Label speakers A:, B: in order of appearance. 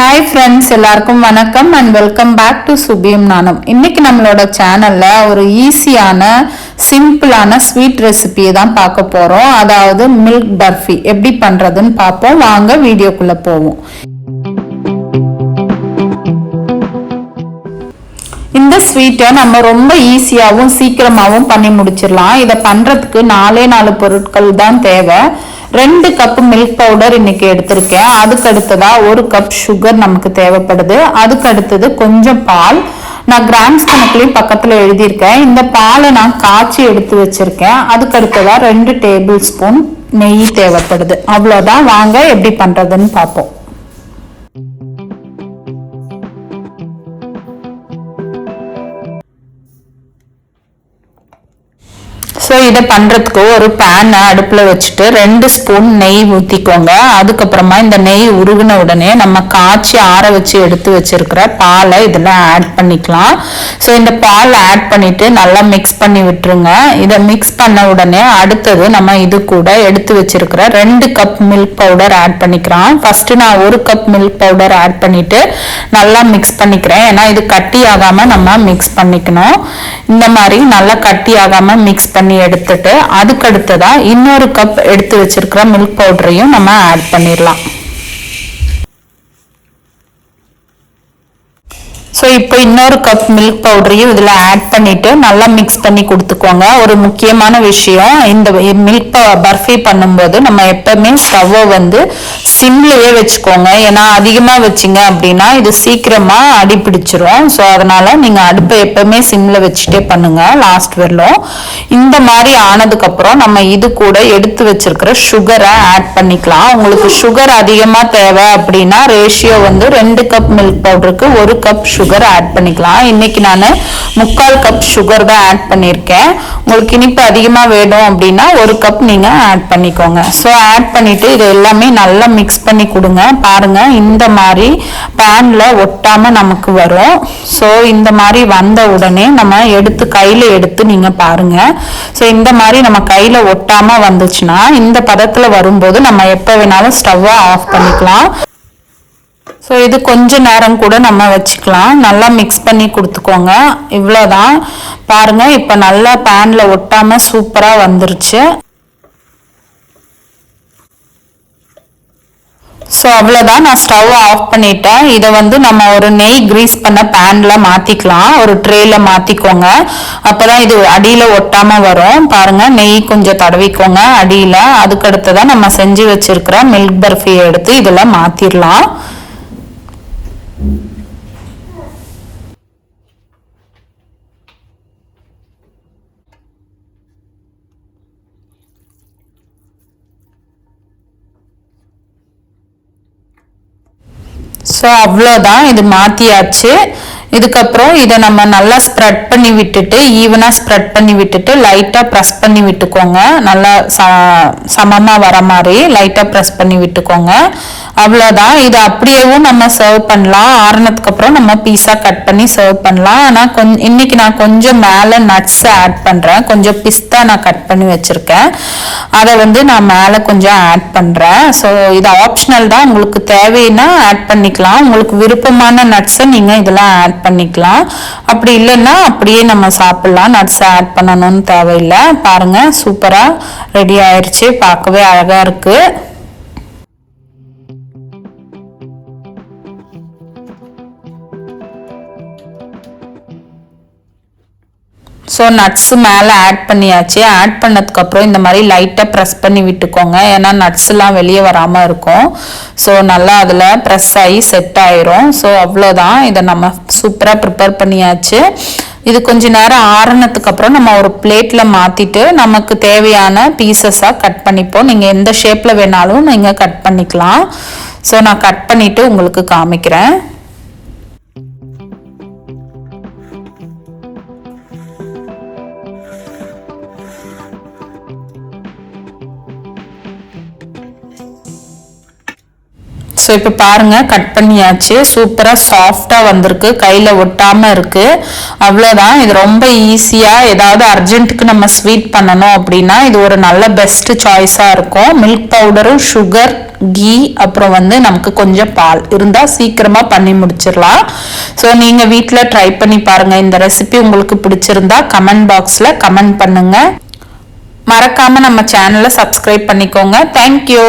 A: Hi friends, எல்லாருக்கும் வணக்கம் and welcome back to சுபியும் நானும். இன்னைக்கு நம்மளோட சேனல்ல ஒரு ஈஸியான சிம்பிளான ஸ்வீட் ரெசிபி தான் பார்க்க போறோம். அதாவது மில்க் பர்ஃபி எப்படி பண்றதுன்னு பார்ப்போம். வாங்க வீடியோக்குள்ள போவோம். இந்த ஸ்வீட்டை நம்ம ரொம்ப ஈஸியாகவும் சீக்கிரமாகவும் பண்ணி முடிச்சிடலாம். இதை பண்றதுக்கு 4 பொருட்கள் தான் தேவை. 2 கப் மில்க் பவுடர் இன்னைக்கு எடுத்திருக்கேன். அதுக்கு அடுத்ததா 1 கப் சுகர் நமக்கு தேவைப்படுது. அதுக்கு அடுத்தது கொஞ்சம் பால். நான் கிராம்ஸ் கணக்குலையும் பக்கத்துல எழுதியிருக்கேன். இந்த பாலை நான் காய்ச்சி எடுத்து வச்சிருக்கேன். அதுக்கு அடுத்ததா 2 டேபிள் ஸ்பூன் நெய் தேவைப்படுது. அவ்வளோதான். வாங்க எப்படி பண்றதுன்னு பார்ப்போம். ஸோ இதை பண்ணுறதுக்கு ஒரு பேனை அடுப்பில் வச்சுட்டு 2 ஸ்பூன் நெய் ஊற்றிக்கோங்க. அதுக்கப்புறமா இந்த நெய் உருகின உடனே நம்ம காய்ச்சி ஆற வச்சு எடுத்து வச்சிருக்கிற பாலை இதில் ஆட் பண்ணிக்கலாம். ஸோ இந்த பால் ஆட் பண்ணிட்டு நல்லா மிக்ஸ் பண்ணி விட்டுருங்க. இதை மிக்ஸ் பண்ண உடனே அடுத்தது நம்ம இது கூட எடுத்து வச்சிருக்கிற 2 கப் மில்க் பவுடர் ஆட் பண்ணிக்கிறோம். ஃபர்ஸ்ட் நான் 1 கப் மில்க் பவுடர் ஆட் பண்ணிட்டு நல்லா மிக்ஸ் பண்ணிக்கிறேன். ஏன்னா இது கட்டி ஆகாம நம்ம மிக்ஸ் பண்ணிக்கணும். இந்த மாதிரி நல்லா கட்டி ஆகாம மிக்ஸ் பண்ணி எடுத்துட்டு அதுக்கு அடுத்ததா இன்னொரு கப் எடுத்து வச்சிருக்கிற மில்க் பவுடரையும் நம்ம ஆட் பண்ணிடலாம். ஸோ இப்போ இன்னொரு கப் மில்க் பவுடரையும் இதில் ஆட் பண்ணிட்டு நல்லா மிக்ஸ் பண்ணி கொடுத்துக்கோங்க. ஒரு முக்கியமான விஷயம், இந்த மில்க் பர்ஃபி பண்ணும்போது நம்ம எப்பவுமே ஸ்டவ்வை வந்து சிம்லேயே வச்சுக்கோங்க. ஏன்னா அதிகமாக வச்சிங்க அப்படின்னா இது சீக்கிரமாக அடி பிடிச்சிரும். ஸோ அதனால நீங்கள் அடுப்பை எப்பவுமே சிம்மில் வச்சுட்டே பண்ணுங்க லாஸ்ட் வரலும். இந்த மாதிரி ஆனதுக்கப்புறம் நம்ம இது கூட எடுத்து வச்சிருக்கிற சுகரை ஆட் பண்ணிக்கலாம். உங்களுக்கு சுகர் அதிகமாக தேவை அப்படின்னா ரேஷியோ வந்து 2 கப் மில்க் பவுடருக்கு 1 கப் சுகர் ஆட் பண்ணிக்கலாம். இன்னைக்கு நான் 3/4 கப் சுகர் தான் ஆட் பண்ணியிருக்கேன். உங்களுக்கு இனிப்பு அதிகமாக வேணும் அப்படின்னா 1 கப் நீங்க ஆட் பண்ணிக்கோங்க. ஸோ ஆட் பண்ணிட்டு இது எல்லாமே நல்லா மிக்ஸ் பண்ணி கொடுங்க. பாருங்க இந்த மாதிரி பேன்ல ஒட்டாம நமக்கு வரும். ஸோ இந்த மாதிரி வந்த உடனே நம்ம எடுத்து கையில எடுத்து நீங்க பாருங்க. ஸோ இந்த மாதிரி நம்ம கையில ஒட்டாம வந்துச்சுன்னா இந்த பதத்துல வரும்போது நம்ம எப்ப வேணாலும் ஸ்டவ்வை ஆஃப் பண்ணிக்கலாம். ஸோ இது கொஞ்ச நேரம் கூட நம்ம வச்சுக்கலாம். நல்லா மிக்ஸ் பண்ணி கொடுத்துக்கோங்க. இவ்வளோதான். பாருங்க இப்போ நல்லா பேன்ல ஒட்டாம சூப்பராக வந்துருச்சு. ஸோ அவ்வளோதான். நான் ஸ்டவ் ஆஃப் பண்ணிட்டேன். இதை வந்து நம்ம ஒரு நெய் கிரீஸ் பண்ண பேன்ல மாற்றிக்கலாம். ஒரு ட்ரேல மாற்றிக்கோங்க. அப்போதான் இது அடியில் ஒட்டாமல் வரும். பாருங்க நெய் கொஞ்சம் தடவிக்கோங்க அடியில். அதுக்கு அடுத்ததான் நம்ம செஞ்சு வச்சிருக்கிற மில்க் பர்ஃபியை எடுத்து இதில் மாற்றிடலாம். ஸோ அவ்வளோதான். இது மாற்றியாச்சு. இதுக்கப்புறம் இதை நம்ம நல்லா ஸ்ப்ரெட் பண்ணி விட்டுட்டு ஈவனாக ஸ்ப்ரெட் பண்ணி விட்டுட்டு லைட்டாக ப்ரெஸ் பண்ணி விட்டுக்கோங்க. நல்லா சமமாக வர மாதிரி லைட்டாக ப்ரெஸ் பண்ணி விட்டுக்கோங்க. அவ்வளோதான். இது அப்படியேவும் நம்ம சர்வ் பண்ணலாம். ஆறுனதுக்கு அப்புறம் நம்ம பீஸா கட் பண்ணி சர்வ் பண்ணலாம். ஆனால் இன்னைக்கு நான் கொஞ்சம் மேலே நட்ஸ் ஆட் பண்ணுறேன். கொஞ்சம் பிஸ்தா நான் கட் பண்ணி வச்சுருக்கேன். அதை வந்து நான் மேலே கொஞ்சம் ஆட் பண்ணுறேன். ஸோ இது ஆப்ஷனல் தான். உங்களுக்கு தேவைன்னா ஆட் பண்ணிக்கலாம். உங்களுக்கு விருப்பமான நட்ஸை நீங்கள் இதெல்லாம் ஆட் பண்ணிக்கலாம். அப்படி இல்லைன்னா அப்படியே நம்ம சாப்பிடலாம். நட்ஸ் ஆட் பண்ணணும்னு தேவையில்லை. பாருங்க சூப்பரா ரெடி ஆயிடுச்சு. பார்க்கவே அழகா இருக்கு. ஸோ நட்ஸு மேலே ஆட் பண்ணியாச்சு. ஆட் பண்ணதுக்கப்புறம் இந்த மாதிரி லைட்டாக ப்ரெஸ் பண்ணி விட்டுக்கோங்க. ஏன்னா நட்ஸ்லாம் வெளியே வராமல் இருக்கும். ஸோ நல்லா அதில் ப்ரெஸ் ஆகி செட் ஆயிரும். ஸோ அவ்வளோதான். இதை நம்ம சூப்பராக ப்ரிப்பேர் பண்ணியாச்சு. இது கொஞ்ச நேரம் ஆறுனதுக்கு அப்புறம் நம்ம ஒரு பிளேட்ல மாத்திட்டு நமக்கு தேவையான பீசஸாக கட் பண்ணிப்போம். நீங்கள் எந்த ஷேப்பில் வேணாலும் நீங்கள் கட் பண்ணிக்கலாம். ஸோ நான் கட் பண்ணிட்டு உங்களுக்கு காமிக்கிறேன். ஸோ இப்போ பாருங்க கட் பண்ணியாச்சு. சூப்பரா சாஃப்டா வந்திருக்கு, கையில ஒட்டாம இருக்கு. அவ்வளவுதான். இது ரொம்ப ஈஸியா ஏதாவது அர்ஜென்ட்டுக்கு நம்ம ஸ்வீட் பண்ணணும் அப்படின்னா இது ஒரு நல்ல பெஸ்ட் சாய்ஸா இருக்கும். மில்க் பவுடரும் சுகர் கீ அப்புறம் நமக்கு கொஞ்சம் பால் இருந்தா சீக்கிரமா பண்ணி முடிச்சிடலாம். ஸோ நீங்க வீட்டில் ட்ரை பண்ணி பாருங்க. இந்த ரெசிபி உங்களுக்கு பிடிச்சிருந்தா கமெண்ட் பாக்ஸ்ல கமெண்ட் பண்ணுங்க. மறக்காம நம்ம சேனலை சப்ஸ்கிரைப் பண்ணிக்கோங்க. தேங்க்யூ.